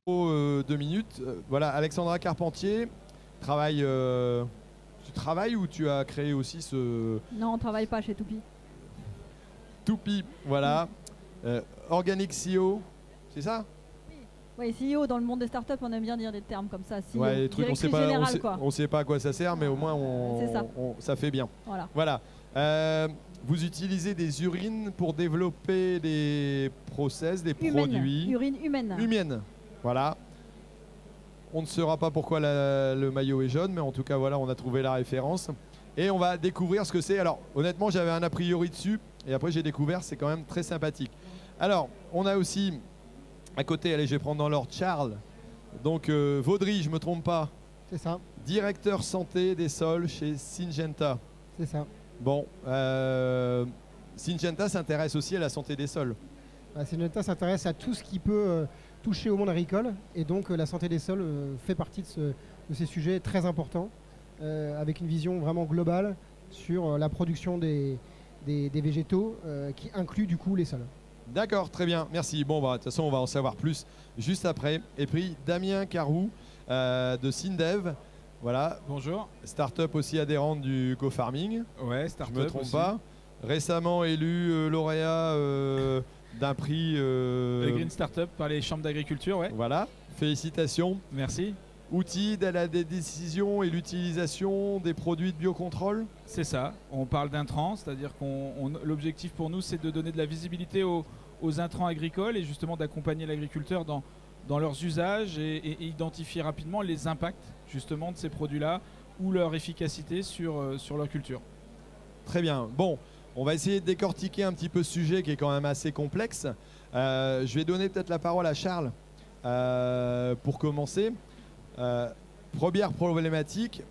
2 minutes. Voilà, Alexandra Carpentier travaille. Tu travailles ou tu as créé aussi ce Non, on travaille pas chez Toupie. Toupie? Voilà. Organic CEO, c'est ça? Oui, CEO dans le monde des startups, on aime bien dire des termes comme ça. CEO, Ouais, les trucs, on sait pas à quoi ça sert, mais au moins ça fait bien. Voilà. Vous utilisez des urines pour développer des process, des produits. Urine humaine. Humaine. Voilà. On ne saura pas pourquoi le maillot est jaune, mais en tout cas, voilà, on a trouvé la référence. Et on va découvrir ce que c'est. Alors, honnêtement, j'avais un a priori dessus, et après j'ai découvert, c'est quand même très sympathique. Alors, on a aussi, à côté, allez, je vais prendre dans l'ordre, Charles. Donc, Vaudry, je ne me trompe pas. C'est ça. Directeur santé des sols chez Syngenta. C'est ça. Bon, Syngenta s'intéresse aussi à la santé des sols. Syngenta s'intéresse à tout ce qui peut toucher au monde agricole, et donc la santé des sols fait partie de ces sujets très importants, avec une vision vraiment globale sur la production des végétaux qui inclut du coup les sols. D'accord, très bien, merci. Bon, bah, de toute façon, on va en savoir plus juste après. Et puis, Damien Carroux de Syndev. Voilà. Bonjour. Start-up aussi adhérente du GoFarming. Ouais, start-up. Je me trompe pas. Récemment élu lauréat d'un prix. Le Green Startup par les chambres d'agriculture, ouais. Voilà. Félicitations. Merci. Outils de la décision et l'utilisation des produits de biocontrôle. C'est ça. On parle d'intrants, c'est-à-dire l'objectif pour nous, c'est de donner de la visibilité aux intrants agricoles et justement d'accompagner l'agriculteur dans leurs usages et identifier rapidement les impacts justement de ces produits-là ou leur efficacité sur leur culture. Très bien. Bon, on va essayer de décortiquer un petit peu ce sujet qui est quand même assez complexe. Je vais donner peut-être la parole à Charles pour commencer. Première problématique,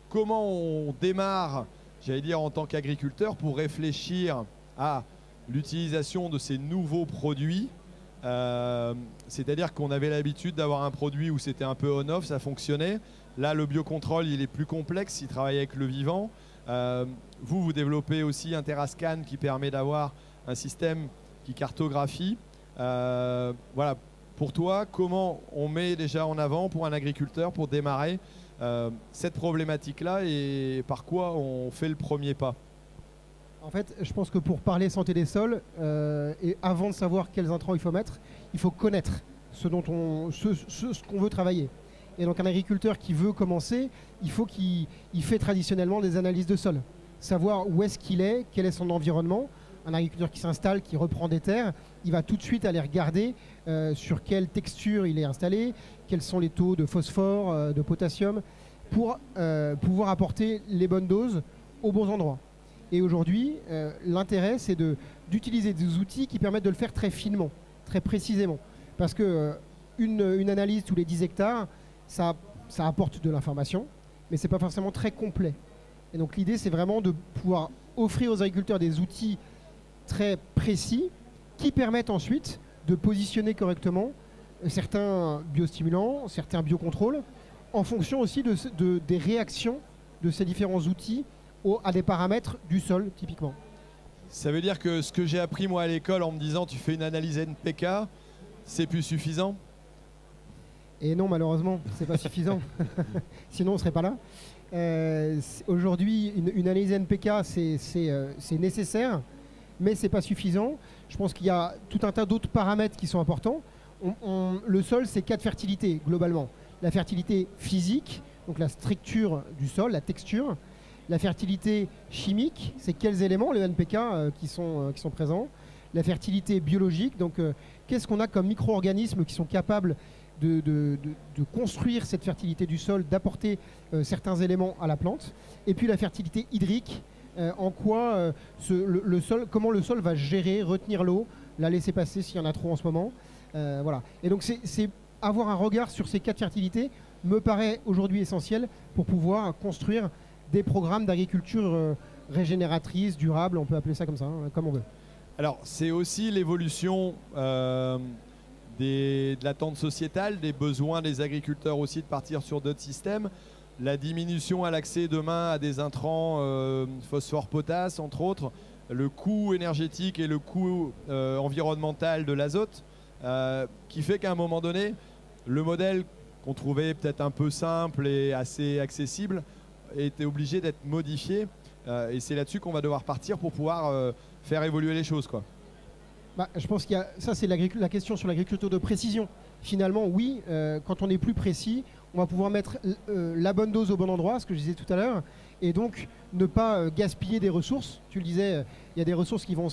comment on démarre, j'allais dire en tant qu'agriculteur, pour réfléchir à l'utilisation de ces nouveaux produits. C'est-à-dire qu'on avait l'habitude d'avoir un produit où c'était un peu on-off, ça fonctionnait. Là, le biocontrôle, il est plus complexe, il travaille avec le vivant. Vous développez aussi un Terrascan qui permet d'avoir un système qui cartographie. Voilà. Pour toi, comment on met déjà en avant pour un agriculteur pour démarrer cette problématique-là et par quoi on fait le premier pas? En fait, je pense que pour parler santé des sols, et avant de savoir quels intrants il faut mettre, il faut connaître ce qu'on veut travailler. Et donc un agriculteur qui veut commencer, il faut qu'il fait traditionnellement des analyses de sol. Savoir où est-ce qu'il est, quel est son environnement. Un agriculteur qui s'installe, qui reprend des terres, il va tout de suite aller regarder sur quelle texture il est installé, quels sont les taux de phosphore, de potassium, pour pouvoir apporter les bonnes doses aux bons endroits. Et aujourd'hui, l'intérêt, c'est d'utiliser des outils qui permettent de le faire très finement, très précisément. Parce que une analyse tous les 10 hectares, ça apporte de l'information, mais ce n'est pas forcément très complet. Et donc l'idée, c'est vraiment de pouvoir offrir aux agriculteurs des outils très précis qui permettent ensuite de positionner correctement certains biostimulants, certains biocontrôles, en fonction aussi des réactions de ces différents outils à des paramètres du sol, typiquement. Ça veut dire que ce que j'ai appris moi à l'école en me disant tu fais une analyse NPK, c'est plus suffisant? Et non, malheureusement, c'est pas suffisant. Sinon, on ne serait pas là. Aujourd'hui, une analyse NPK, c'est nécessaire, mais ce n'est pas suffisant. Je pense qu'il y a tout un tas d'autres paramètres qui sont importants. Le sol, c'est 4 fertilités, globalement. La fertilité physique, donc la structure du sol, la texture. La fertilité chimique, c'est quels éléments, le NPK, qui sont présents. La fertilité biologique, donc qu'est-ce qu'on a comme micro-organismes qui sont capables de construire cette fertilité du sol, d'apporter certains éléments à la plante. Et puis la fertilité hydrique, en quoi le sol, comment le sol va gérer, retenir l'eau, la laisser passer s'il y en a trop en ce moment. Voilà. Et donc c'est avoir un regard sur ces 4 fertilités me paraît aujourd'hui essentiel pour pouvoir construire des programmes d'agriculture régénératrice, durable, on peut appeler ça comme ça, hein, comme on veut. Alors c'est aussi l'évolution de l'attente sociétale, des besoins des agriculteurs aussi de partir sur d'autres systèmes. La diminution à l'accès demain à des intrants phosphore-potasse, entre autres, le coût énergétique et le coût environnemental de l'azote, qui fait qu'à un moment donné, le modèle qu'on trouvait peut-être un peu simple et assez accessible était obligé d'être modifié. Et c'est là-dessus qu'on va devoir partir pour pouvoir faire évoluer les choses, quoi. Bah, je pense qu'il y a, ça c'est la question sur l'agriculture de précision. Finalement, oui, quand on est plus précis, on va pouvoir mettre la bonne dose au bon endroit, ce que je disais tout à l'heure, et donc ne pas gaspiller des ressources. Tu le disais, il y a des ressources qui vont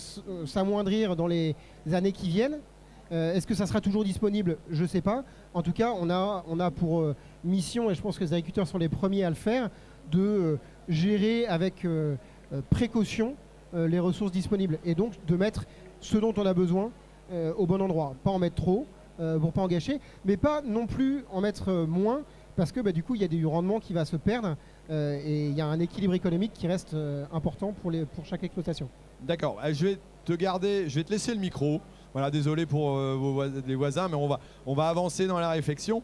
s'amoindrir dans les années qui viennent. Est-ce que ça sera toujours disponible? Je ne sais pas. En tout cas, on a pour mission, et je pense que les agriculteurs sont les premiers à le faire, de gérer avec précaution les ressources disponibles, et donc de mettre ce dont on a besoin au bon endroit. Pas en mettre trop pour pas en gâcher, mais pas non plus en mettre moins, parce que du coup il y a du rendement qui va se perdre et il y a un équilibre économique qui reste important pour chaque exploitation. D'accord, je vais te laisser le micro. Voilà, désolé pour les voisins, mais on va avancer dans la réflexion.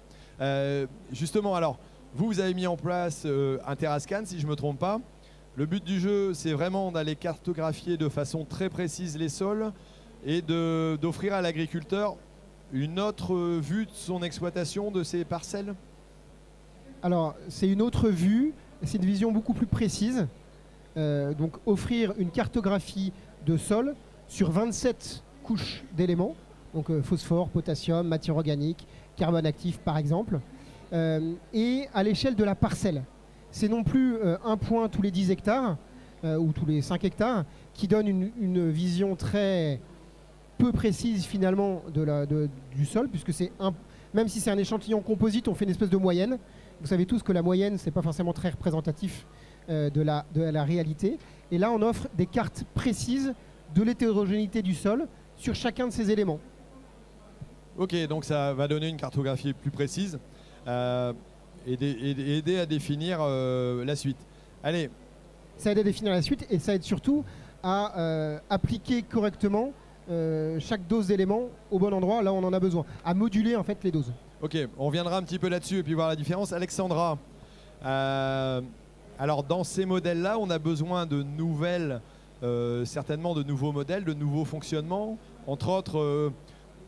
Justement, alors, vous avez mis en place un TerraScan, si je ne me trompe pas. Le but du jeu, c'est vraiment d'aller cartographier de façon très précise les sols et d'offrir à l'agriculteur une autre vue de son exploitation, de ses parcelles. Alors, c'est une autre vue, c'est une vision beaucoup plus précise. Donc, offrir une cartographie de sol sur 27 couches d'éléments, donc phosphore, potassium, matière organique, carbone actif par exemple, et à l'échelle de la parcelle. C'est non plus un point tous les 10 hectares ou tous les 5 hectares qui donne une vision très peu précise finalement du sol, puisque même si c'est un échantillon composite, on fait une espèce de moyenne. Vous savez tous que la moyenne, c'est pas forcément très représentatif de la réalité. Et là, on offre des cartes précises de l'hétérogénéité du sol sur chacun de ces éléments. Ok, donc ça va donner une cartographie plus précise et aider à définir la suite. Allez. Ça aide à définir la suite et ça aide surtout à appliquer correctement chaque dose d'éléments au bon endroit, là où on en a besoin, à moduler en fait les doses. Ok, on reviendra un petit peu là-dessus et puis voir la différence. Alexandra, alors dans ces modèles-là, on a besoin de certainement de nouveaux modèles, de nouveaux fonctionnements, entre autres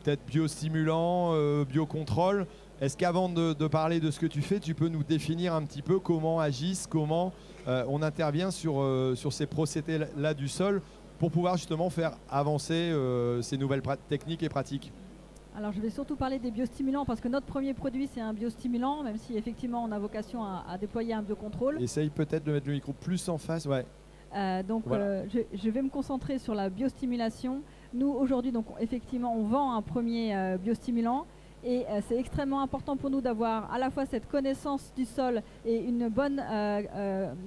peut-être biostimulants, biocontrôle. Est-ce qu'avant de parler de ce que tu fais, tu peux nous définir un petit peu comment agissent, comment on intervient sur ces procédés-là du sol pour pouvoir justement faire avancer ces nouvelles techniques et pratiques? Alors je vais surtout parler des biostimulants parce que notre premier produit c'est un biostimulant, même si effectivement on a vocation à déployer un biocontrôle. Essaye peut-être de mettre le micro plus en face, ouais. Donc voilà. Je vais me concentrer sur la biostimulation. Nous aujourd'hui donc effectivement on vend un premier biostimulant et c'est extrêmement important pour nous d'avoir à la fois cette connaissance du sol et une bonne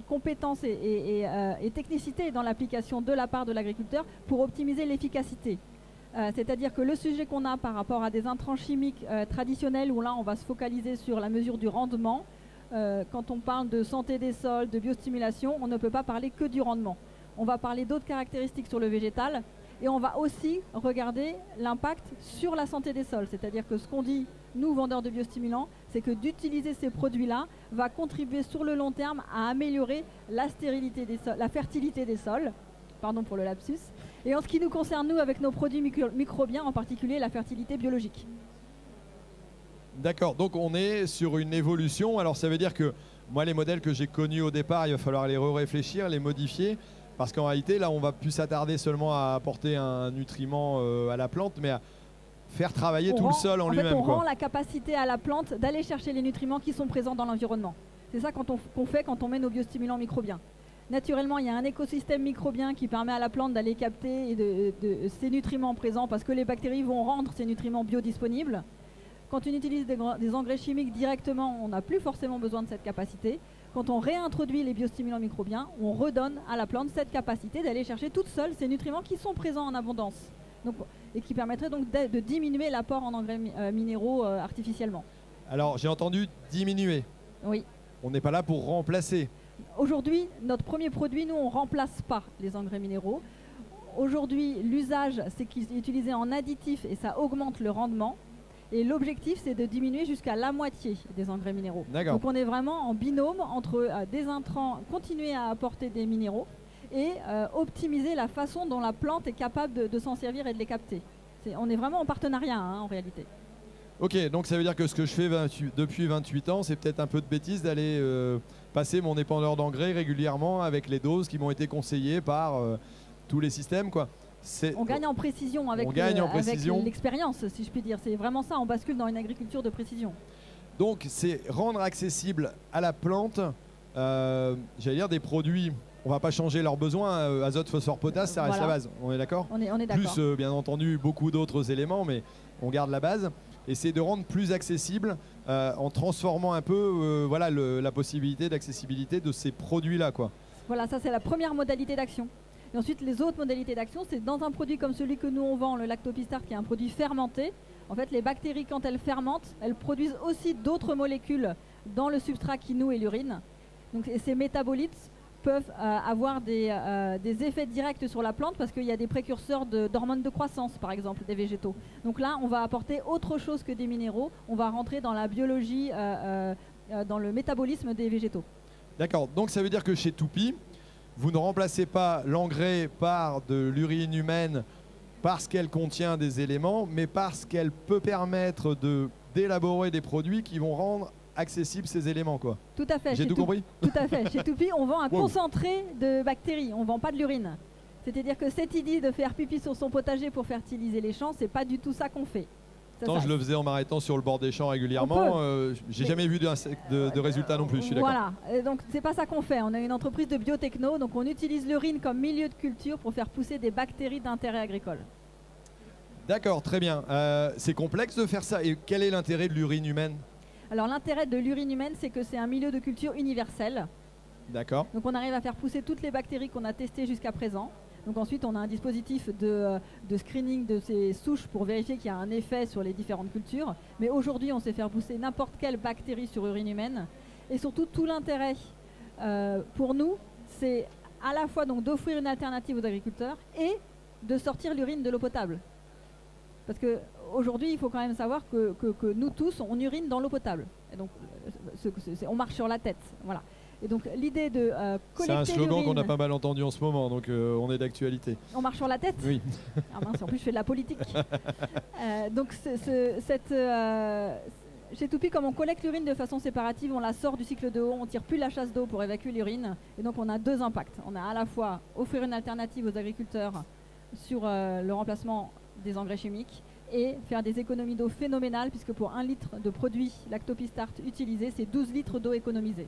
compétence et technicité dans l'application de la part de l'agriculteur pour optimiser l'efficacité. C'est-à-dire que le sujet qu'on a par rapport à des intrants chimiques traditionnels où là on va se focaliser sur la mesure du rendement, quand on parle de santé des sols, de biostimulation, on ne peut pas parler que du rendement. On va parler d'autres caractéristiques sur le végétal et on va aussi regarder l'impact sur la santé des sols. C'est-à-dire que ce qu'on dit, nous vendeurs de biostimulants, c'est que d'utiliser ces produits-là va contribuer sur le long terme à améliorer la stérilité des sols, la fertilité des sols. Pardon pour le lapsus. Et en ce qui nous concerne, nous, avec nos produits microbiens, en particulier la fertilité biologique. D'accord, donc on est sur une évolution. Alors ça veut dire que moi, les modèles que j'ai connus au départ, il va falloir les réfléchir, les modifier. Parce qu'en réalité, là, on va plus s'attarder seulement à apporter un nutriment à la plante, mais à faire travailler le sol en lui-même. En fait, on rend la capacité à la plante d'aller chercher les nutriments qui sont présents dans l'environnement. C'est ça qu'on fait quand on met nos biostimulants microbiens. Naturellement, il y a un écosystème microbien qui permet à la plante d'aller capter ces nutriments présents parce que les bactéries vont rendre ces nutriments biodisponibles. Quand on utilise des engrais chimiques directement, on n'a plus forcément besoin de cette capacité. Quand on réintroduit les biostimulants microbiens, on redonne à la plante cette capacité d'aller chercher toute seule ces nutriments qui sont présents en abondance et qui permettraient donc de diminuer l'apport en engrais minéraux artificiellement. Alors, j'ai entendu diminuer. Oui. On n'est pas là pour remplacer. Aujourd'hui, notre premier produit, nous, on ne remplace pas les engrais minéraux. Aujourd'hui, l'usage, c'est qu'il est utilisé en additif et ça augmente le rendement. Et l'objectif, c'est de diminuer jusqu'à la moitié des engrais minéraux. Donc on est vraiment en binôme entre des intrants, continuer à apporter des minéraux et optimiser la façon dont la plante est capable de s'en servir et de les capter. On est vraiment en partenariat en réalité. Ok, donc ça veut dire que ce que je fais depuis 28 ans, c'est peut-être un peu de bêtise d'aller passer mon épandeur d'engrais régulièrement avec les doses qui m'ont été conseillées par tous les systèmes, quoi. On gagne en précision avec l'expérience, si je puis dire. C'est vraiment ça, on bascule dans une agriculture de précision. Donc c'est rendre accessible à la plante, j'allais dire des produits. On va pas changer leurs besoins, azote, phosphore, potasse, ça reste la base, on est d'accord? On est d'accord. Plus bien entendu beaucoup d'autres éléments, mais on garde la base. Et c'est de rendre plus accessible en transformant un peu voilà, la possibilité d'accessibilité de ces produits-là, quoi. Voilà, ça c'est la première modalité d'action. Et ensuite, les autres modalités d'action, c'est dans un produit comme celui que nous on vend, le Lactopistart, qui est un produit fermenté. En fait, les bactéries, quand elles fermentent, elles produisent aussi d'autres molécules dans le substrat qui nourrit l'urine. Donc, et ces métabolites peuvent avoir des effets directs sur la plante parce qu'il y a des précurseurs d'hormones de croissance, par exemple, des végétaux. Donc là, on va apporter autre chose que des minéraux. On va rentrer dans la biologie, dans le métabolisme des végétaux. D'accord. Donc ça veut dire que chez Toupy, vous ne remplacez pas l'engrais par de l'urine humaine parce qu'elle contient des éléments, mais parce qu'elle peut permettre d'élaborer des produits qui vont rendre accessibles ces éléments, quoi. Tout à fait. J'ai tout compris? Tout à fait. Chez Toupy, on vend un concentré de bactéries, on ne vend pas de l'urine. C'est-à-dire que cette idée de faire pipi sur son potager pour fertiliser les champs, c'est pas du tout ça qu'on fait. Tant je le faisais en m'arrêtant sur le bord des champs régulièrement, j'ai jamais vu de résultats non plus, je suis d'accord. Voilà, donc c'est pas ça qu'on fait. On a une entreprise de biotechno, donc on utilise l'urine comme milieu de culture pour faire pousser des bactéries d'intérêt agricole. D'accord, très bien. C'est complexe de faire ça. Et quel est l'intérêt de l'urine humaine? Alors l'intérêt de l'urine humaine, c'est que c'est un milieu de culture universel. D'accord. Donc on arrive à faire pousser toutes les bactéries qu'on a testées jusqu'à présent. Donc ensuite, on a un dispositif de screening de ces souches pour vérifier qu'il y a un effet sur les différentes cultures. Mais aujourd'hui, on sait faire pousser n'importe quelle bactérie sur urine humaine. Et surtout, tout l'intérêt pour nous, c'est à la fois donc d'offrir une alternative aux agriculteurs et de sortir l'urine de l'eau potable. Parce qu'aujourd'hui, il faut quand même savoir que nous tous, on urine dans l'eau potable. Et donc, on marche sur la tête. Voilà. Et donc l'idée de collecter c'est un slogan qu'on a l'urine- pas mal entendu en ce moment, donc on est d'actualité. On marche sur la tête? Oui. Ah mince, en plus je fais de la politique. Donc chez Toupy, comme on collecte l'urine de façon séparative, on la sort du cycle de eau, on tire plus la chasse d'eau pour évacuer l'urine. Et donc on a deux impacts. On a à la fois offrir une alternative aux agriculteurs sur le remplacement des engrais chimiques et faire des économies d'eau phénoménales, puisque pour 1 litre de produit Lactopistart utilisé, c'est 12 litres d'eau économisée.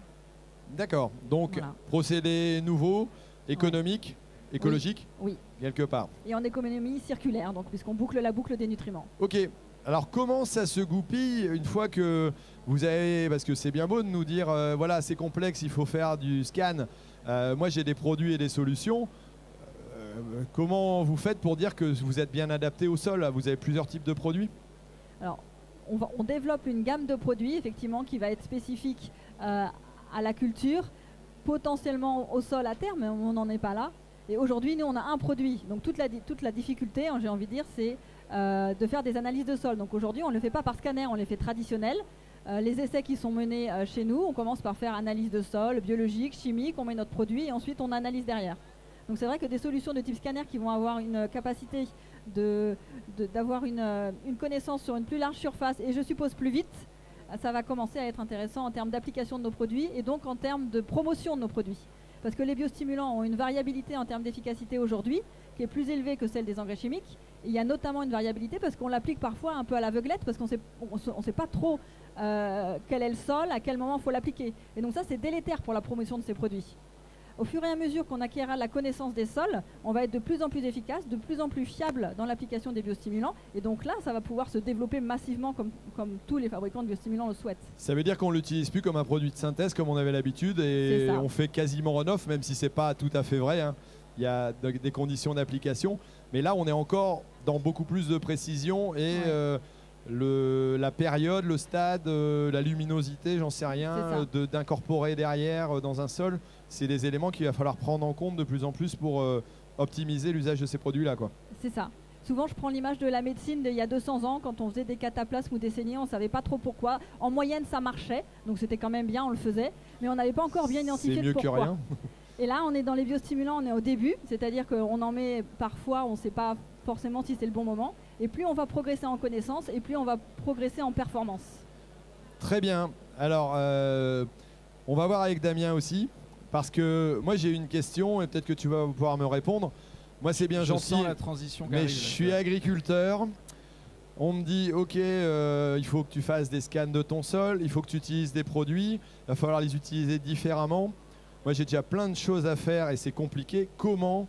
D'accord, donc Voilà. procédé nouveau, économique, écologique, Oui. quelque part. Et en économie circulaire, donc puisqu'on boucle la boucle des nutriments. Ok, alors comment ça se goupille une fois que vous avez, parce que c'est bien beau de nous dire, voilà, c'est complexe, il faut faire du scan. Moi j'ai des produits et des solutions. Comment vous faites pour dire que vous êtes bien adapté au sol? Vous avez plusieurs types de produits? Alors, on développe une gamme de produits, effectivement, qui va être spécifique à la culture, potentiellement au sol à terme, mais on n'en est pas là. Et aujourd'hui, nous, on a un produit. Donc, toute la difficulté, hein, j'ai envie de dire, c'est de faire des analyses de sol. Donc, aujourd'hui, on ne le fait pas par scanner, on les fait traditionnels. Les essais qui sont menés chez nous, on commence par faire analyse de sol, biologique, chimique, on met notre produit et ensuite on analyse derrière. Donc c'est vrai que des solutions de type scanner qui vont avoir une capacité d'avoir une connaissance sur une plus large surface et je suppose plus vite, ça va commencer à être intéressant en termes d'application de nos produits et donc en termes de promotion de nos produits. Parce que les biostimulants ont une variabilité en termes d'efficacité aujourd'hui qui est plus élevée que celle des engrais chimiques. Et il y a notamment une variabilité parce qu'on l'applique parfois un peu à l'aveuglette parce qu'on ne sait pas trop quel est le sol, à quel moment il faut l'appliquer. Et donc ça c'est délétère pour la promotion de ces produits. Au fur et à mesure qu'on acquérera la connaissance des sols, on va être de plus en plus efficace, de plus en plus fiable dans l'application des biostimulants. Et donc là, ça va pouvoir se développer massivement comme tous les fabricants de biostimulants le souhaitent. Ça veut dire qu'on ne l'utilise plus comme un produit de synthèse comme on avait l'habitude et on fait quasiment on-off, même si ce n'est pas tout à fait vrai, hein. Il y a des conditions d'application. Mais là, on est encore dans beaucoup plus de précision et la période, le stade, la luminosité, j'en sais rien, d'incorporer derrière dans un sol, c'est des éléments qu'il va falloir prendre en compte de plus en plus pour optimiser l'usage de ces produits-là, quoi. C'est ça. Souvent, je prends l'image de la médecine d'il y a 200 ans, quand on faisait des cataplasmes ou des saignées, on ne savait pas trop pourquoi. En moyenne, ça marchait, donc c'était quand même bien, on le faisait, mais on n'avait pas encore bien identifié le pourquoi. C'est mieux que rien. Et là, on est dans les biostimulants, on est au début, c'est-à-dire qu'on en met parfois, on ne sait pas forcément si c'est le bon moment. Et plus on va progresser en connaissance et plus on va progresser en performance. Très bien. Alors, on va voir avec Damien aussi, parce que moi j'ai une question et peut-être que tu vas pouvoir me répondre. Moi c'est bien gentil, sens la transition qui mais arrive, je là. suis agriculteur. On me dit, ok, il faut que tu fasses des scans de ton sol, il faut que tu utilises des produits, il va falloir les utiliser différemment. Moi j'ai déjà plein de choses à faire et c'est compliqué. Comment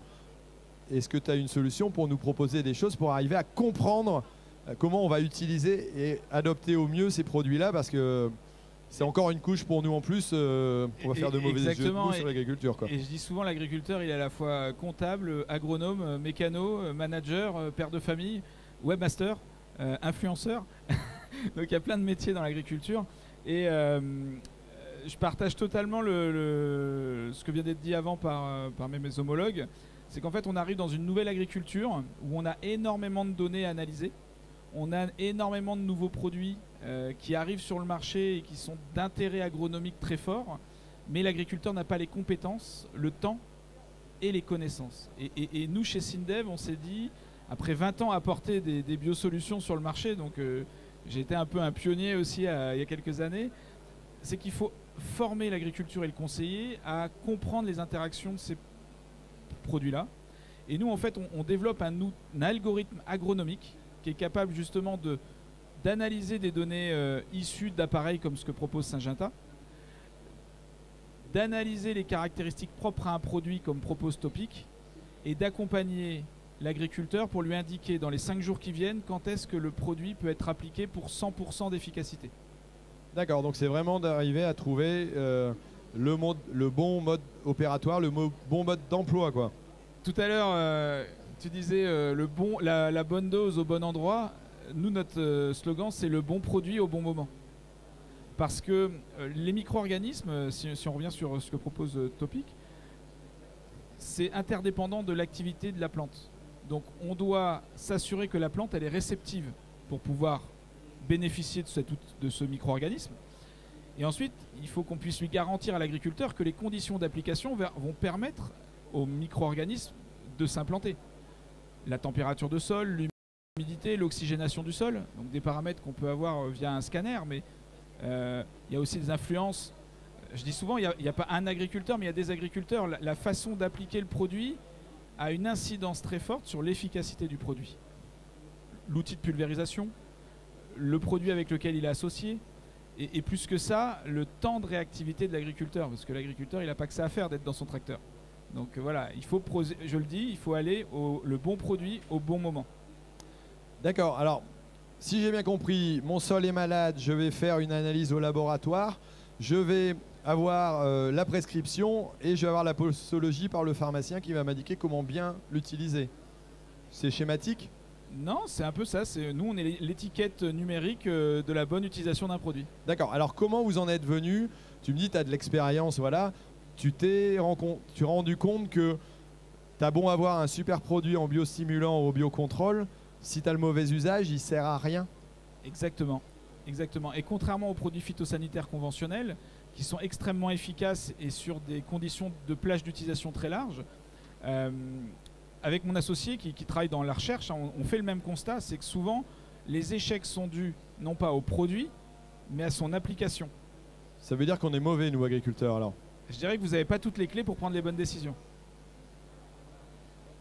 est-ce que tu as une solution pour nous proposer des choses pour arriver à comprendre comment on va utiliser et adopter au mieux ces produits-là, parce que c'est encore une couche pour nous en plus, on va faire de mauvais jeux de mots sur l'agriculture. Et je dis souvent, l'agriculteur, il est à la fois comptable, agronome, mécano, manager, père de famille, webmaster, influenceur. Donc il y a plein de métiers dans l'agriculture. Et je partage totalement ce que vient d'être dit avant par mes homologues. C'est qu'en fait, on arrive dans une nouvelle agriculture où on a énormément de données à analyser. On a énormément de nouveaux produits qui arrivent sur le marché et qui sont d'intérêt agronomique très fort, mais l'agriculteur n'a pas les compétences, le temps et les connaissances. Et nous, chez Syndev, on s'est dit, après 20 ans à apporter des biosolutions sur le marché, donc j'ai été un peu un pionnier aussi il y a quelques années, c'est qu'il faut former l'agriculture et le conseiller à comprendre les interactions de ces produits-là. Et nous, en fait, on développe un algorithme agronomique qui est capable justement d'analyser des données issues d'appareils comme ce que propose Syngenta, d'analyser les caractéristiques propres à un produit comme propose Topic, et d'accompagner l'agriculteur pour lui indiquer dans les 5 jours qui viennent quand est-ce que le produit peut être appliqué pour 100% d'efficacité. D'accord, donc c'est vraiment d'arriver à trouver le bon mode opératoire, le bon mode d'emploi, quoi. Tout à l'heure, tu disais la bonne dose au bon endroit. Nous, notre slogan, c'est le bon produit au bon moment. Parce que les micro-organismes, si on revient sur ce que propose Topic, c'est interdépendant de l'activité de la plante. Donc on doit s'assurer que la plante elle est réceptive pour pouvoir bénéficier de ce micro-organisme. Et ensuite, il faut qu'on puisse lui garantir à l'agriculteur que les conditions d'application vont permettre au micro-organisme de s'implanter. La température de sol, l'humidité, l'oxygénation du sol, donc des paramètres qu'on peut avoir via un scanner, mais il y a aussi des influences. Je dis souvent, il n'y a pas un agriculteur, mais il y a des agriculteurs. La façon d'appliquer le produit a une incidence très forte sur l'efficacité du produit. L'outil de pulvérisation, le produit avec lequel il est associé, et plus que ça, le temps de réactivité de l'agriculteur, parce que l'agriculteur, il n'a pas que ça à faire d'être dans son tracteur. Donc voilà, je le dis, il faut aller le bon produit au bon moment. D'accord, alors si j'ai bien compris, mon sol est malade, je vais faire une analyse au laboratoire, je vais avoir la prescription et je vais avoir la posologie par le pharmacien qui va m'indiquer comment bien l'utiliser. C'est schématique ? Non, c'est un peu ça. Nous, on est l'étiquette numérique de la bonne utilisation d'un produit. D'accord. Alors, comment vous en êtes venu ? Tu me dis, tu as de l'expérience, voilà. Tu t'es rendu compte que tu as beau avoir un super produit en biostimulant ou au biocontrôle, si tu as le mauvais usage, il ne sert à rien. Exactement. Exactement. Et contrairement aux produits phytosanitaires conventionnels, qui sont extrêmement efficaces et sur des conditions de plage d'utilisation très larges, avec mon associé qui travaille dans la recherche, on fait le même constat, c'est que souvent les échecs sont dus non pas au produit, mais à son application. Ça veut dire qu'on est mauvais, nous, agriculteurs, alors ? Je dirais que vous n'avez pas toutes les clés pour prendre les bonnes décisions.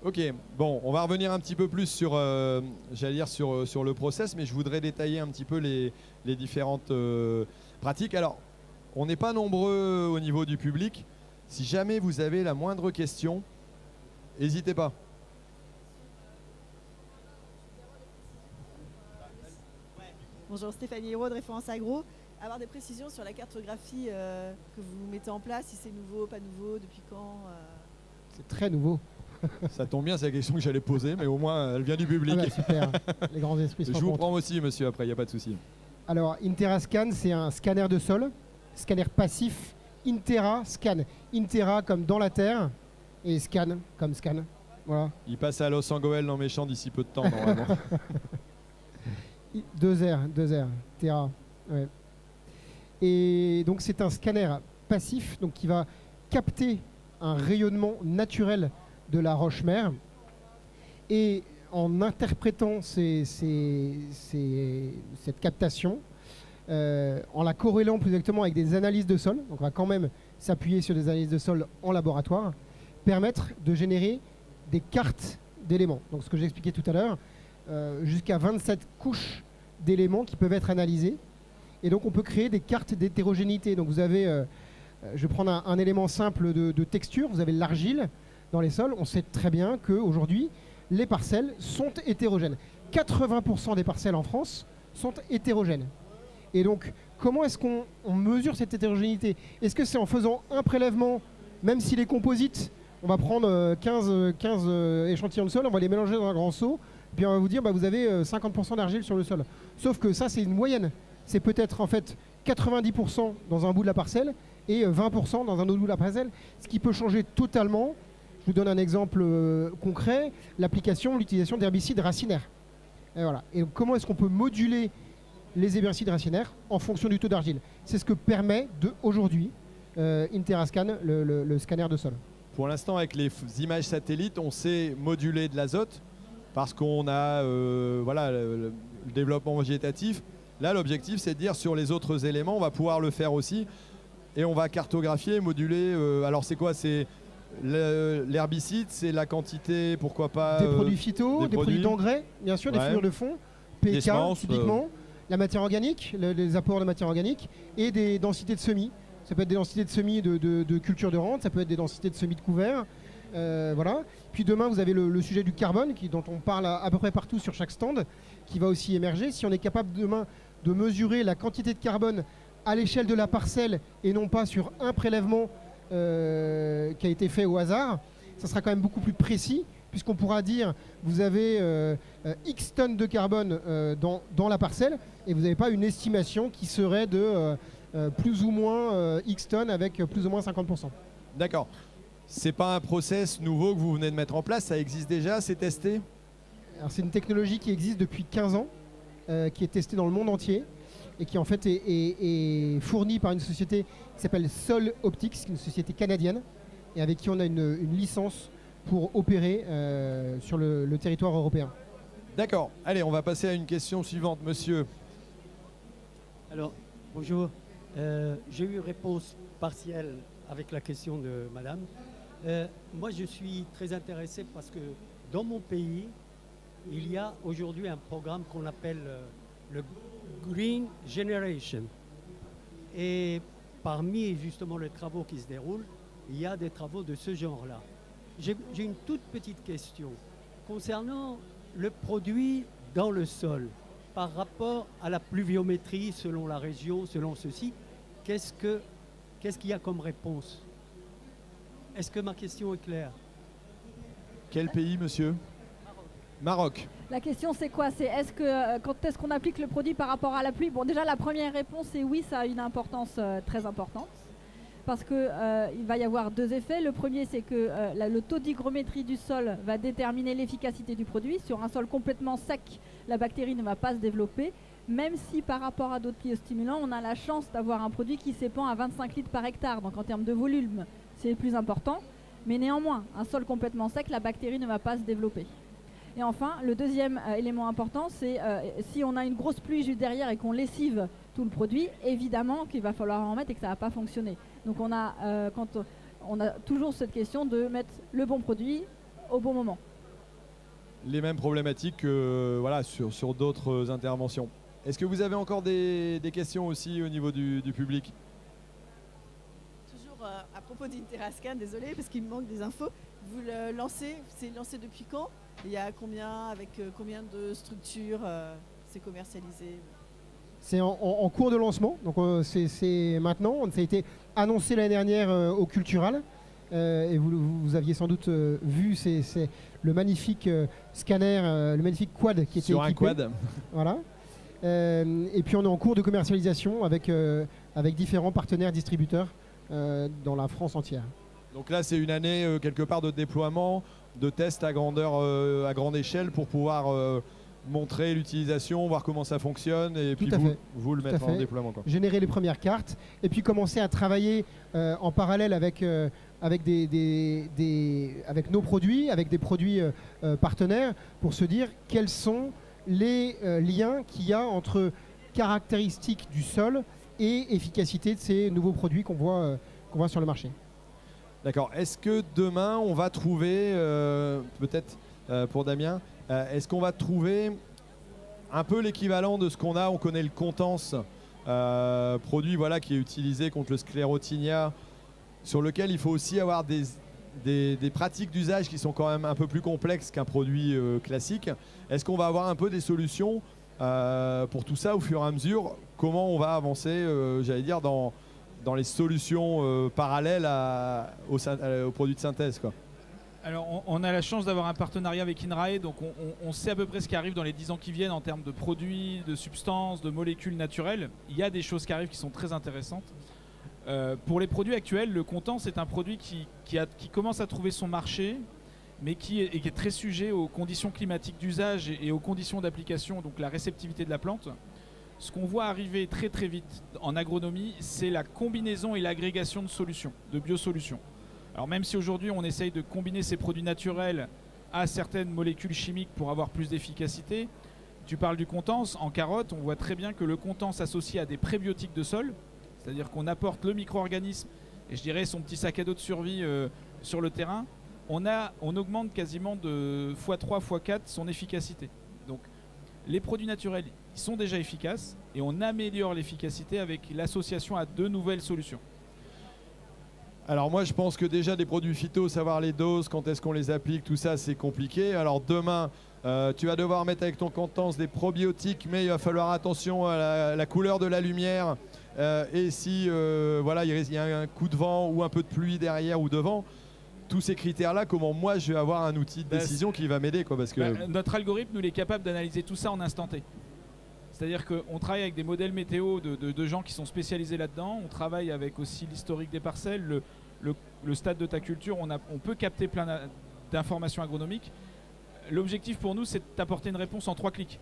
Ok, bon, on va revenir un petit peu plus sur le process, mais je voudrais détailler un petit peu les différentes pratiques. Alors, on n'est pas nombreux au niveau du public. Si jamais vous avez la moindre question, n'hésitez pas. Bonjour, Stéphanie Hérault de Référence Agro. Avoir des précisions sur la cartographie que vous mettez en place, si c'est nouveau, pas nouveau, depuis quand C'est très nouveau. Ça tombe bien, c'est la question que j'allais poser, mais au moins elle vient du public. Ah bah, super, les grands esprits se Je vous rencontrent. prends aussi, monsieur, après, il n'y a pas de souci. Alors, InteraScan, c'est un scanner de sol, scanner passif. Intera scan. Intera comme dans la terre et scan comme scan. Voilà. Il passe à Los Angeles dans mes champs d'ici peu de temps, normalement. 2 R, Terra. Ouais. Et donc c'est un scanner passif donc qui va capter un rayonnement naturel de la roche-mère. Et en interprétant cette captation, en la corrélant plus exactement avec des analyses de sol, donc on va quand même s'appuyer sur des analyses de sol en laboratoire, permettre de générer des cartes d'éléments. Donc ce que j'ai expliqué tout à l'heure, jusqu'à 27 couches d'éléments qui peuvent être analysés. Et donc on peut créer des cartes d'hétérogénéité. Donc vous avez, je vais prendre un élément simple de texture, vous avez l'argile dans les sols. On sait très bien qu'aujourd'hui, les parcelles sont hétérogènes. 80% des parcelles en France sont hétérogènes. Et donc, comment est-ce qu'on mesure cette hétérogénéité? Est-ce que c'est en faisant un prélèvement, même s'il est composite, on va prendre 15 échantillons de sol, on va les mélanger dans un grand seau, puis on va vous dire, vous avez 50% d'argile sur le sol. Sauf que ça, c'est une moyenne. C'est peut-être en fait 90% dans un bout de la parcelle et 20% dans un autre bout de la parcelle, ce qui peut changer totalement. Je vous donne un exemple concret, l'utilisation d'herbicides racinaires. Et voilà. Et donc, comment est-ce qu'on peut moduler les herbicides racinaires en fonction du taux d'argile? C'est ce que permet aujourd'hui Interascan, le scanner de sol. Pour l'instant, avec les images satellites, on sait moduler de l'azote parce qu'on a le développement végétatif. Là, l'objectif, c'est de dire sur les autres éléments, on va pouvoir le faire aussi. Et on va cartographier, moduler. Alors, c'est quoi? C'est l'herbicide, c'est la quantité, pourquoi pas... Des produits phyto, des produits d'engrais, bien sûr, des fluors de fond, PK, typiquement, la matière organique, les apports de matière organique, et des densités de semis. Ça peut être des densités de semis de culture de rente, ça peut être des densités de semis de couvert. Voilà. Puis demain, vous avez le sujet du carbone, dont on parle à peu près partout sur chaque stand, qui va aussi émerger. Si on est capable demain de mesurer la quantité de carbone à l'échelle de la parcelle et non pas sur un prélèvement qui a été fait au hasard, ça sera quand même beaucoup plus précis, puisqu'on pourra dire vous avez X tonnes de carbone dans la parcelle, et vous n'avez pas une estimation qui serait de plus ou moins X tonnes avec plus ou moins 50%. D'accord. C'est pas un process nouveau que vous venez de mettre en place, ça existe déjà, c'est testé? Alors c'est une technologie qui existe depuis 15 ans, qui est testée dans le monde entier, et qui en fait est fournie par une société qui s'appelle Sol Optics, une société canadienne, et avec qui on a une licence pour opérer sur le territoire européen. D'accord. Allez, on va passer à une question suivante, monsieur. Alors, bonjour. J'ai eu réponse partielle avec la question de madame. Moi, je suis très intéressé parce que dans mon pays, il y a aujourd'hui un programme qu'on appelle le Green Generation. Et parmi justement les travaux qui se déroulent, il y a des travaux de ce genre-là. J'ai une toute petite question concernant le produit dans le sol par rapport à la pluviométrie selon la région, selon ceci. Qu'est-ce qu'il y a comme réponse? Est-ce que ma question est claire? Quel pays, monsieur? Maroc. La question c'est quoi? C'est quand est-ce qu'on applique le produit par rapport à la pluie? Bon, déjà la première réponse c'est oui, ça a une importance très importante. Parce qu'il va y avoir deux effets. Le premier, c'est que le taux d'hygrométrie du sol va déterminer l'efficacité du produit. Sur un sol complètement sec, la bactérie ne va pas se développer, même si par rapport à d'autres biostimulants, on a la chance d'avoir un produit qui s'épand à 25 litres par hectare. Donc en termes de volume, c'est plus important. Mais néanmoins, un sol complètement sec, la bactérie ne va pas se développer. Et enfin, le deuxième élément important, c'est si on a une grosse pluie juste derrière et qu'on lessive tout le produit, évidemment qu'il va falloir en mettre et que ça ne va pas fonctionner. Donc on a toujours cette question de mettre le bon produit au bon moment. Les mêmes problématiques que sur d'autres interventions. Est-ce que vous avez encore des questions aussi au niveau du public? Toujours à propos d'Interascan, désolé parce qu'il me manque des infos. Vous le lancez, c'est lancé depuis quand? Il y a combien, avec combien de structures c'est commercialisé? C'est en cours de lancement, donc c'est maintenant. Ça a été annoncé l'année dernière au Cultural. Et vous aviez sans doute vu c'est le magnifique scanner, le magnifique quad qui était sur équipé. un quad. Voilà. Et puis on est en cours de commercialisation avec différents partenaires distributeurs dans la France entière. Donc là, c'est une année quelque part de déploiement, de tests à grande échelle pour pouvoir montrer l'utilisation, voir comment ça fonctionne et puis à fait. vous le Tout à mettre en fait. déploiement, quoi. Générer les premières cartes et puis commencer à travailler en parallèle avec nos produits, avec des produits partenaires pour se dire quels sont les liens qu'il y a entre caractéristiques du sol et efficacité de ces nouveaux produits qu'on voit sur le marché. D'accord. Est-ce que demain, on va trouver, peut-être pour Damien, est-ce qu'on va trouver un peu l'équivalent de ce qu'on a? On connaît le Contens, produit voilà, qui est utilisé contre le sclérotinia, sur lequel il faut aussi avoir des pratiques d'usage qui sont quand même un peu plus complexes qu'un produit classique. Est-ce qu'on va avoir un peu des solutions pour tout ça au fur et à mesure? Comment on va avancer, j'allais dire, dans les solutions parallèles aux produits de synthèse, quoi? Alors, on a la chance d'avoir un partenariat avec INRAE, donc on sait à peu près ce qui arrive dans les 10 ans qui viennent en termes de produits, de substances, de molécules naturelles. Il y a des choses qui arrivent qui sont très intéressantes. Pour les produits actuels, le Contens c'est un produit qui commence à trouver son marché, mais qui est très sujet aux conditions climatiques d'usage et aux conditions d'application, donc la réceptivité de la plante. Ce qu'on voit arriver très très vite en agronomie, c'est la combinaison et l'agrégation de solutions, de biosolutions. Alors même si aujourd'hui on essaye de combiner ces produits naturels à certaines molécules chimiques pour avoir plus d'efficacité, tu parles du Contens, en carotte, on voit très bien que le Contens associé à des prébiotiques de sol, c'est-à-dire qu'on apporte le micro-organisme et je dirais son petit sac à dos de survie sur le terrain, on augmente quasiment de x3, x4 son efficacité. Donc les produits naturels, ils sont déjà efficaces et on améliore l'efficacité avec l'association à de nouvelles solutions. Alors moi je pense que déjà des produits phyto, savoir les doses, quand est-ce qu'on les applique, tout ça c'est compliqué. Alors demain tu vas devoir mettre avec ton Contens des probiotiques, mais il va falloir attention à la couleur de la lumière et si voilà, il y a un coup de vent ou un peu de pluie derrière ou devant. Tous ces critères-là, comment moi je vais avoir un outil de décision qui va m'aider, quoi, parce que notre algorithme nous est capable d'analyser tout ça en instant T. C'est-à-dire qu'on travaille avec des modèles météo de gens qui sont spécialisés là-dedans. On travaille avec aussi l'historique des parcelles, le stade de ta culture. On peut capter plein d'informations agronomiques. L'objectif pour nous, c'est de t'apporter une réponse en 3 clics.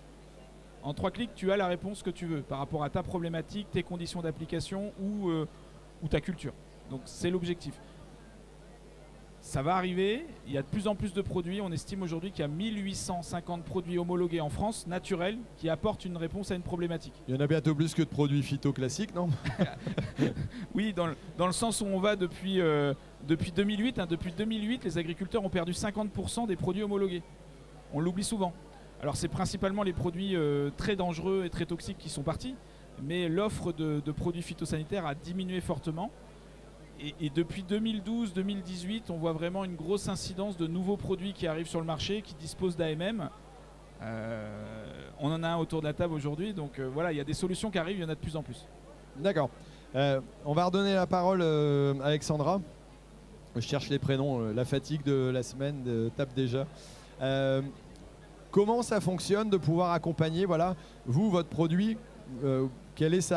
En 3 clics, tu as la réponse que tu veux par rapport à ta problématique, tes conditions d'application ou ta culture. Donc c'est l'objectif. Ça va arriver, il y a de plus en plus de produits. On estime aujourd'hui qu'il y a 1850 produits homologués en France, naturels, qui apportent une réponse à une problématique. Il y en a bientôt plus que de produits phyto classiques, non? Oui, dans le sens où on va depuis 2008. Depuis 2008, les agriculteurs ont perdu 50% des produits homologués. On l'oublie souvent. Alors c'est principalement les produits très dangereux et très toxiques qui sont partis, mais l'offre de produits phytosanitaires a diminué fortement. Et depuis 2012-2018, on voit vraiment une grosse incidence de nouveaux produits qui arrivent sur le marché, qui disposent d'AMM. On en a un autour de la table aujourd'hui, donc voilà, il y a des solutions qui arrivent, il y en a de plus en plus. D'accord. On va redonner la parole à Alexandra. Je cherche les prénoms, la fatigue de la semaine tape déjà. Comment ça fonctionne de pouvoir accompagner, voilà, vous, votre produit, quel est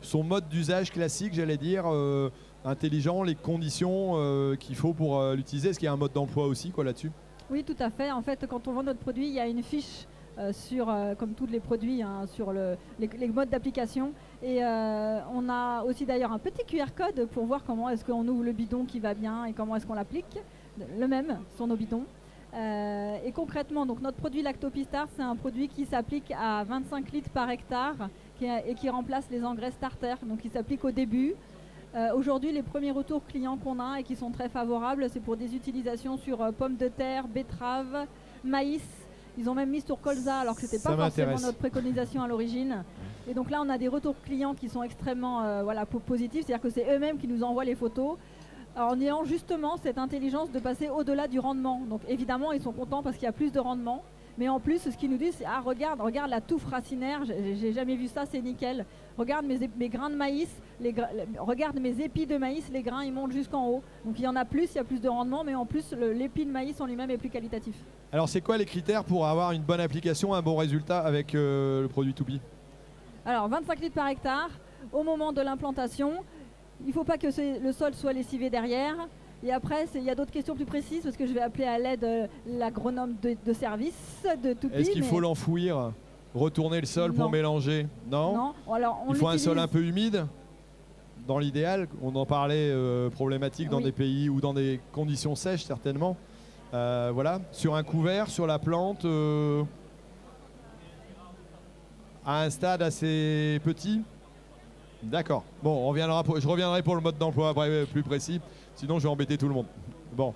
son mode d'usage classique, j'allais dire, intelligent, les conditions qu'il faut pour l'utiliser? Est-ce qu'il y a un mode d'emploi aussi, quoi, là-dessus? Oui, tout à fait. En fait, quand on vend notre produit, il y a une fiche comme tous les produits, hein, sur les modes d'application. Et on a aussi d'ailleurs un petit QR code pour voir comment est-ce qu'on ouvre le bidon qui va bien et comment est-ce qu'on l'applique. Le même sur nos bidons. Et concrètement, donc notre produit Lactopistar, c'est un produit qui s'applique à 25 litres par hectare et qui remplace les engrais starter. Donc il s'applique au début. Aujourd'hui, les premiers retours clients qu'on a et qui sont très favorables, c'est pour des utilisations sur pommes de terre, betteraves, maïs. Ils ont même mis sur colza alors que ce n'était pas forcément notre préconisation à l'origine. Et donc là, on a des retours clients qui sont extrêmement positifs. C'est-à-dire que c'est eux-mêmes qui nous envoient les photos en ayant justement cette intelligence de passer au-delà du rendement. Donc évidemment, ils sont contents parce qu'il y a plus de rendement. Mais en plus, ce qu'ils nous disent, c'est « Ah, regarde la touffe racinaire, j'ai jamais vu ça, c'est nickel. Regarde mes grains de maïs, regarde mes épis de maïs, les grains, ils montent jusqu'en haut. » Donc il y en a plus, il y a plus de rendement, mais en plus, l'épi de maïs en lui-même est plus qualitatif. Alors, c'est quoi les critères pour avoir une bonne application, un bon résultat avec le produit Toupy? Alors, 25 litres par hectare, au moment de l'implantation, il ne faut pas que le sol soit lessivé derrière. Et après, il y a d'autres questions plus précises parce que je vais appeler à l'aide l'agronome de service de Toupy. Est-ce qu'il faut l'enfouir, retourner le sol pour mélanger? Non. Non. Alors, il faut un sol un peu humide. Dans l'idéal, on en parlait problématique dans des pays ou dans des conditions sèches certainement. Voilà, sur un couvert, sur la plante, à un stade assez petit. D'accord. Bon, je reviendrai pour le mode d'emploi après plus précis, sinon je vais embêter tout le monde. Bon,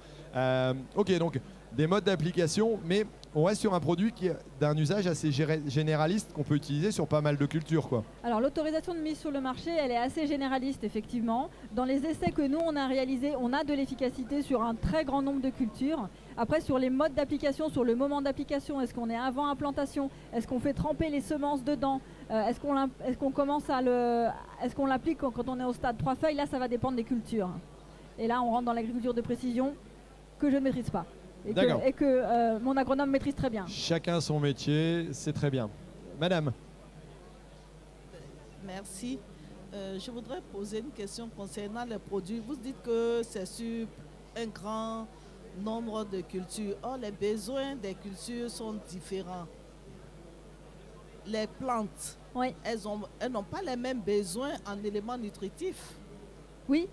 ok, donc des modes d'application, mais on reste sur un produit qui est d'un usage assez généraliste qu'on peut utiliser sur pas mal de cultures, quoi. Alors l'autorisation de mise sur le marché, elle est assez généraliste effectivement. Dans les essais que nous on a réalisés, on a de l'efficacité sur un très grand nombre de cultures. Après sur les modes d'application, sur le moment d'application, est-ce qu'on est avant implantation, est-ce qu'on fait tremper les semences dedans, est-ce qu'on commence à est-ce qu'on l'applique quand on est au stade 3 feuilles, là ça va dépendre des cultures. Et là on rentre dans l'agriculture de précision que je ne maîtrise pas. Et que mon agronome maîtrise très bien. Chacun son métier, c'est très bien. Madame. Merci. Je voudrais poser une question concernant les produits. Vous dites que c'est sur un grand nombre de cultures. Or, les besoins des cultures sont différents. Les plantes, oui. Elles n'ont pas les mêmes besoins en éléments nutritifs. Oui.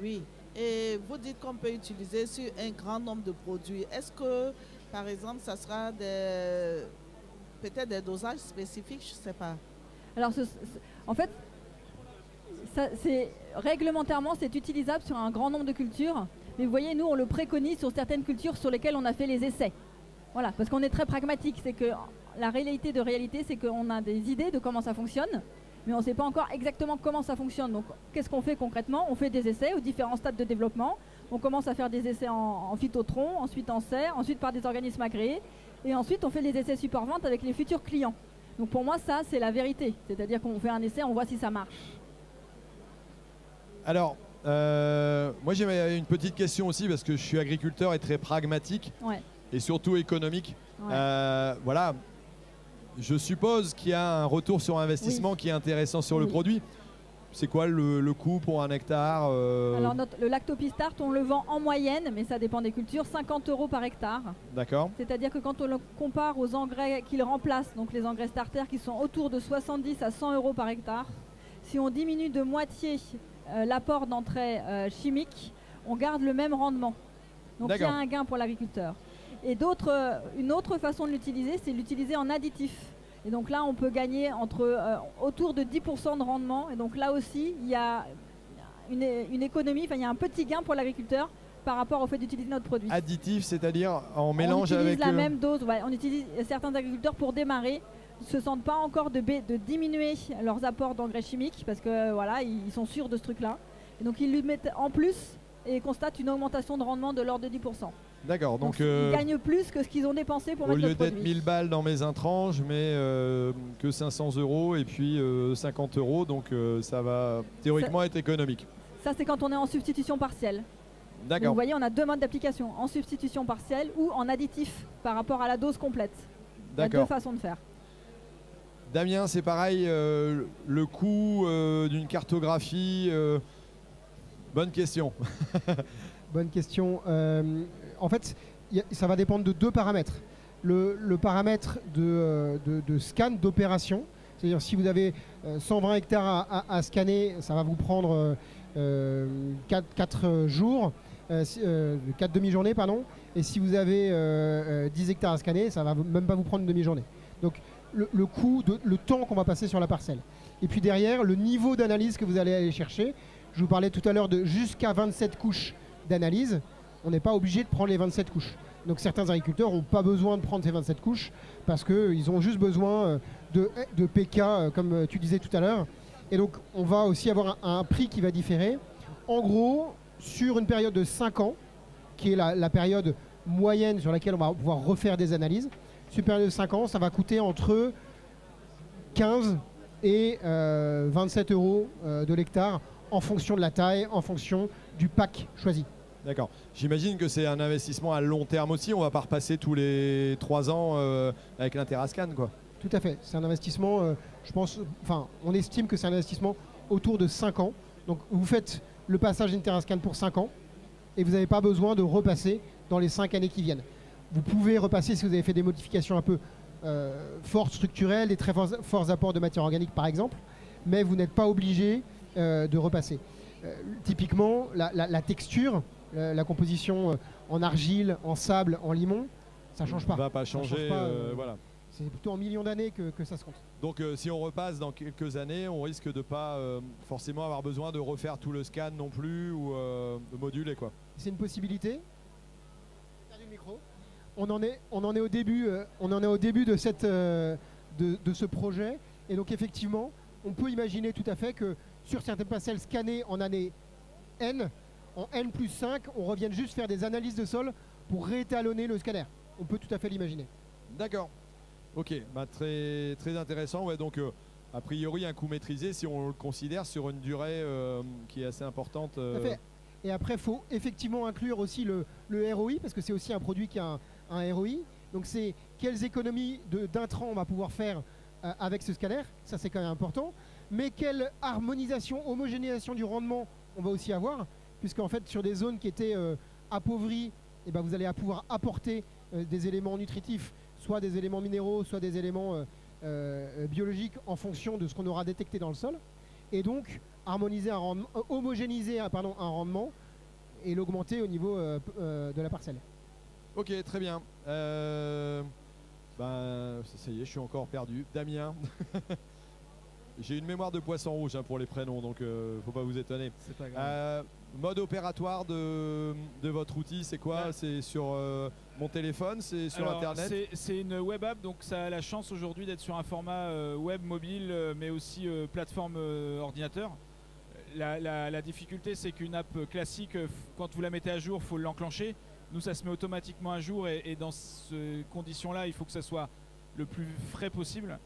Oui. Et vous dites qu'on peut utiliser sur un grand nombre de produits. Est-ce que, par exemple, ça sera peut-être des dosages spécifiques? Je ne sais pas. Alors, en fait, réglementairement, c'est utilisable sur un grand nombre de cultures. Mais vous voyez, nous, on le préconise sur certaines cultures sur lesquelles on a fait les essais. Voilà, parce qu'on est très pragmatique. C'est que la réalité, c'est qu'on a des idées de comment ça fonctionne. Mais on ne sait pas encore exactement comment ça fonctionne. Donc, qu'est-ce qu'on fait concrètement? On fait des essais aux différents stades de développement. On commence à faire des essais en phytotron, ensuite en serre, ensuite par des organismes agréés. Et ensuite, on fait les essais support-vente avec les futurs clients. Donc, pour moi, ça, c'est la vérité. C'est-à-dire qu'on fait un essai, on voit si ça marche. Alors, moi, j'ai une petite question aussi parce que je suis agriculteur et très pragmatique. Ouais. Et surtout économique. Ouais. Voilà. Je suppose qu'il y a un retour sur investissement qui est intéressant sur le produit. C'est quoi le coût pour un hectare Alors le Lactopistart, on le vend en moyenne, mais ça dépend des cultures, 50 € par hectare. D'accord. C'est-à-dire que quand on le compare aux engrais qu'il remplace, donc les engrais starter qui sont autour de 70 à 100 € par hectare, si on diminue de moitié l'apport d'engrais chimiques, on garde le même rendement. Donc il y a un gain pour l'agriculteur. Et une autre façon de l'utiliser, c'est l'utiliser en additif. Et donc là, on peut gagner autour de 10% de rendement. Et donc là aussi, il y a une économie, il y a un petit gain pour l'agriculteur par rapport au fait d'utiliser notre produit. Additif, c'est-à-dire en mélange avec... On utilise la même dose. Ouais, on utilise certains agriculteurs pour démarrer ne se sentent pas encore de diminuer leurs apports d'engrais chimiques parce que voilà, ils sont sûrs de ce truc-là. Et donc ils lui mettent en plus et constatent une augmentation de rendement de l'ordre de 10%. D'accord, donc ils gagnent plus que ce qu'ils ont dépensé pour mettre le produit. Au lieu d'être 1000 balles dans mes intrants, je mets que 500 € et puis 50 €, donc ça va théoriquement être économique. Ça, c'est quand on est en substitution partielle. D'accord. Vous voyez, on a deux modes d'application, en substitution partielle ou en additif par rapport à la dose complète. Il y a deux façons de faire. Damien, c'est pareil, le coût d'une cartographie, bonne question. Bonne question. En fait, ça va dépendre de deux paramètres. Le paramètre de scan d'opération, c'est-à-dire si vous avez 120 hectares à scanner, ça va vous prendre 4 jours, 4 demi-journées, pardon. Et si vous avez 10 hectares à scanner, ça ne va même pas vous prendre une demi-journée. Donc le coût, le temps qu'on va passer sur la parcelle. Et puis derrière, le niveau d'analyse que vous allez aller chercher. Je vous parlais tout à l'heure de jusqu'à 27 couches d'analyse. On n'est pas obligé de prendre les 27 couches. Donc certains agriculteurs n'ont pas besoin de prendre ces 27 couches parce qu'ils ont juste besoin de PK, comme tu disais tout à l'heure. Et donc on va aussi avoir un prix qui va différer. En gros, sur une période de 5 ans, qui est la période moyenne sur laquelle on va pouvoir refaire des analyses, sur une période de 5 ans, ça va coûter entre 15 et 27 € de l'hectare en fonction de la taille, en fonction du pack choisi. D'accord. J'imagine que c'est un investissement à long terme aussi. On ne va pas repasser tous les 3 ans avec l'Interascan, quoi. Tout à fait. C'est un investissement, je pense, enfin, on estime que c'est un investissement autour de 5 ans. Donc, vous faites le passage Interascan pour 5 ans. et vous n'avez pas besoin de repasser dans les 5 années qui viennent. Vous pouvez repasser si vous avez fait des modifications un peu fortes, structurelles, des très forts apports de matière organique par exemple, mais vous n'êtes pas obligé de repasser. Typiquement, la texture, la composition en argile, en sable, en limon, ça ne change pas. Ça ne va pas changer, voilà. C'est plutôt en millions d'années que ça se compte. Donc si on repasse dans quelques années, on risque de ne pas forcément avoir besoin de refaire tout le scan non plus ou de moduler, quoi. C'est une possibilité. Perdu le micro. On en est au début de ce projet, et donc effectivement, on peut imaginer tout à fait que sur certaines parcelles scannées en année N, en N plus 5, on revienne juste faire des analyses de sol pour réétalonner le scanner. On peut tout à fait l'imaginer. D'accord. Ok, bah, très, très intéressant. Ouais, donc, a priori, un coût maîtrisé si on le considère sur une durée qui est assez importante. Tout à fait. Et après, il faut effectivement inclure aussi le ROI, parce que c'est aussi un produit qui a un ROI. Donc, c'est quelles économies d'intrants on va pouvoir faire avec ce scanner. Ça, c'est quand même important. Mais quelle harmonisation, homogénéisation du rendement on va aussi avoir, puisqu'en fait, sur des zones qui étaient appauvries, eh ben, vous allez pouvoir apporter des éléments nutritifs, soit des éléments minéraux, soit des éléments biologiques en fonction de ce qu'on aura détecté dans le sol. Et donc, homogénéiser un rendement et l'augmenter au niveau de la parcelle. Ok, très bien. Ben, ça y est, je suis encore perdu. Damien. J'ai une mémoire de poisson rouge pour les prénoms, donc faut pas vous étonner. C'est pas grave. Mode opératoire de votre outil, c'est quoi? C'est sur mon téléphone, c'est sur Internet? C'est une web app, donc ça a la chance aujourd'hui d'être sur un format web mobile, mais aussi plateforme ordinateur. La difficulté, c'est qu'une app classique, quand vous la mettez à jour, il faut l'enclencher. Nous, ça se met automatiquement à jour, et dans ces conditions-là, il faut que ça soit le plus frais possible.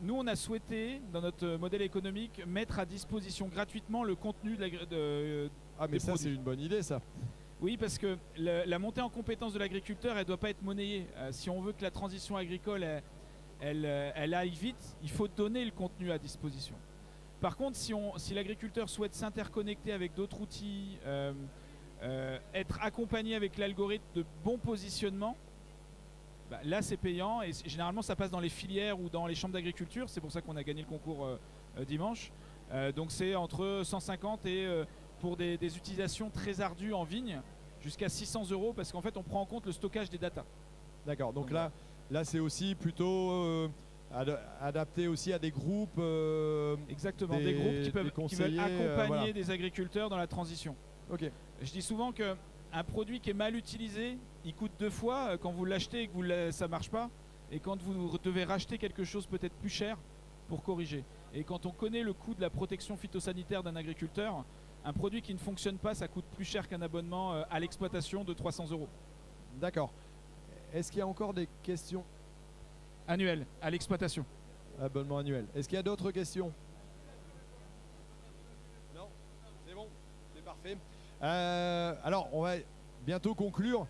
Nous, on a souhaité, dans notre modèle économique, mettre à disposition gratuitement le contenu Ah, mais ça, c'est une bonne idée, ça. Oui, parce que la montée en compétence de l'agriculteur, elle ne doit pas être monnayée. Si on veut que la transition agricole, elle aille vite, il faut donner le contenu à disposition. Par contre, si l'agriculteur souhaite s'interconnecter avec d'autres outils, être accompagné avec l'algorithme de bon positionnement, bah, là c'est payant, et généralement ça passe dans les filières ou dans les chambres d'agriculture. C'est pour ça qu'on a gagné le concours dimanche. Donc c'est entre 150 et pour des utilisations très ardues en vigne, jusqu'à 600 €, parce qu'en fait on prend en compte le stockage des datas. D'accord, donc là c'est aussi plutôt adapté aussi à des groupes. Exactement, des groupes qui veulent accompagner des agriculteurs dans la transition. Ok. Je dis souvent qu'un produit qui est mal utilisé, il coûte 2 fois quand vous l'achetez et que ça ne marche pas, et quand vous devez racheter quelque chose peut-être plus cher pour corriger. Et quand on connaît le coût de la protection phytosanitaire d'un agriculteur, un produit qui ne fonctionne pas, ça coûte plus cher qu'un abonnement à l'exploitation de 300 €. D'accord. Est-ce qu'il y a encore des questions? Annuel, à l'exploitation. Abonnement annuel. Est-ce qu'il y a d'autres questions? Non? C'est bon? C'est parfait. Alors, on va bientôt conclure,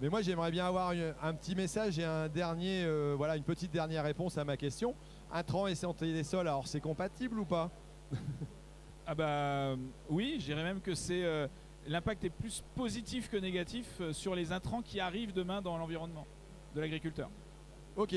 mais moi j'aimerais bien avoir un petit message et une petite dernière réponse à ma question. Intrants et santé des sols, alors c'est compatible ou pas? Ah bah oui, je dirais même que l'impact est plus positif que négatif sur les intrants qui arrivent demain dans l'environnement de l'agriculteur. Ok.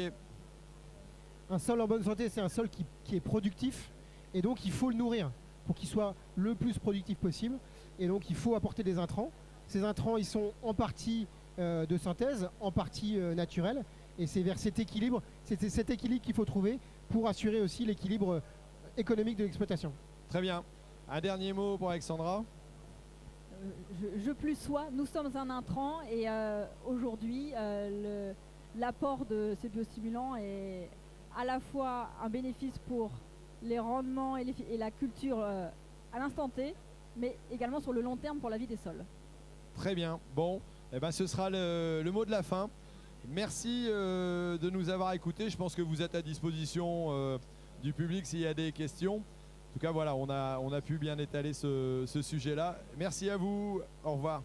Un sol en bonne santé, c'est un sol qui est productif, et donc il faut le nourrir pour qu'il soit le plus productif possible. Et donc il faut apporter des intrants. Ces intrants, ils sont en partie de synthèse, en partie naturelle, et c'est vers cet équilibre qu'il faut trouver pour assurer aussi l'équilibre économique de l'exploitation. Très bien. Un dernier mot pour Alexandra? Je plus sois, nous sommes un intrant, et aujourd'hui l'apport de ces biostimulants est à la fois un bénéfice pour les rendements et la culture à l'instant T, mais également sur le long terme pour la vie des sols. Très bien. Bon, eh ben, ce sera le mot de la fin. Merci de nous avoir écoutés. Je pense que vous êtes à disposition du public s'il y a des questions. En tout cas, voilà, on a pu bien étaler ce sujet-là. Merci à vous. Au revoir.